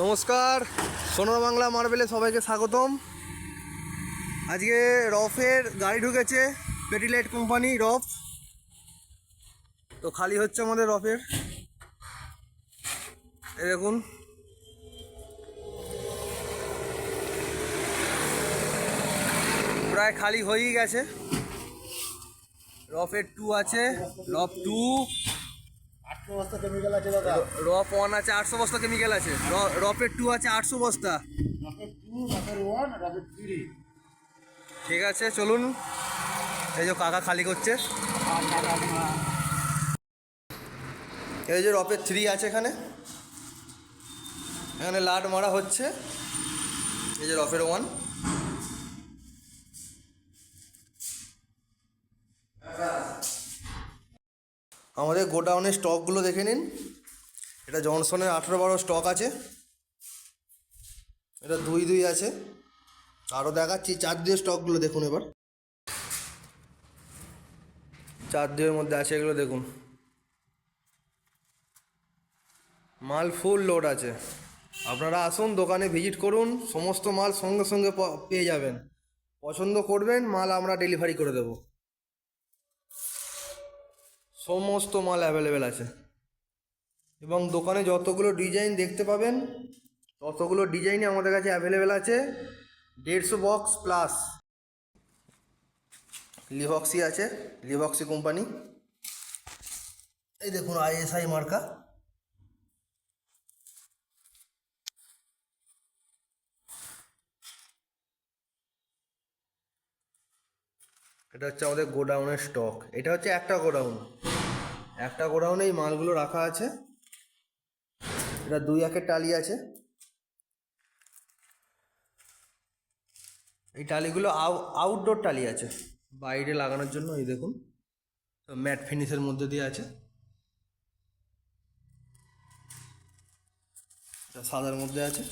নমস্কার, সোনার বাংলা মার্বেলে সবাইকে স্বাগতম। আজকে রফের গাড়ি ঢুকেছে, পেটিলাইট কোম্পানি রফ। তো খালি হচ্ছে আমাদের রফের, এই দেখুন। প্রায় খালি হয়েই গেছে। রফের 2 আছে, রফ 2, 800 বস্তা কেমিক্যাল আছে দাদা। রফ 1 আছে 800 বস্তা কেমিক্যাল আছে, রফের 2 আছে 800 বস্তা। Rocket 2, rocket 1, rocket 3। ঠিক আছে, চলুন। এই যে কাকা খালি করছে। এই যে রফের 3 আছে, এখানে এখানে লাট মারা হচ্ছে। এই যে রফের 1। আমাদের গোডাউনের স্টকগুলো দেখে নিন। এটা জনসনের 18-12 স্টক আছে, এটা 2 আছে। আরও দেখাচ্ছি 4 স্টকগুলো দেখুন। এবার 4 মধ্যে আছে এগুলো দেখুন। মাল ফুল লোড আছে। আপনারা আসুন, দোকানে ভিজিট করুন, সমস্ত মাল সঙ্গে সঙ্গে পেয়ে যাবেন। পছন্দ করবেন মাল আমরা ডেলিভারি করে দেব। সমস্ত মাল অ্যাভেলেবেল আছে এবং দোকানে যতগুলো ডিজাইন দেখতে পাবেন ততগুলো ডিজাইনই আমাদের কাছে অ্যাভেলেবেল আছে। 150 বক্স প্লাস। লিভক্সি আছে, লিভক্সি কোম্পানি। এই দেখুন ISI মার্কা। এটা হচ্ছে আমাদের গোডাউনের স্টক। এটা হচ্ছে একটা গোডাউনে এই মালগুলো রাখা আছে। এটা 2 একের টালি আছে। এই টালিগুলো আউটডোর টালি আছে, বাইরে লাগানোর জন্য। এই দেখুন, ম্যাট ফিনিশের মধ্যে দিয়ে আছে, সাদার মধ্যে আছে।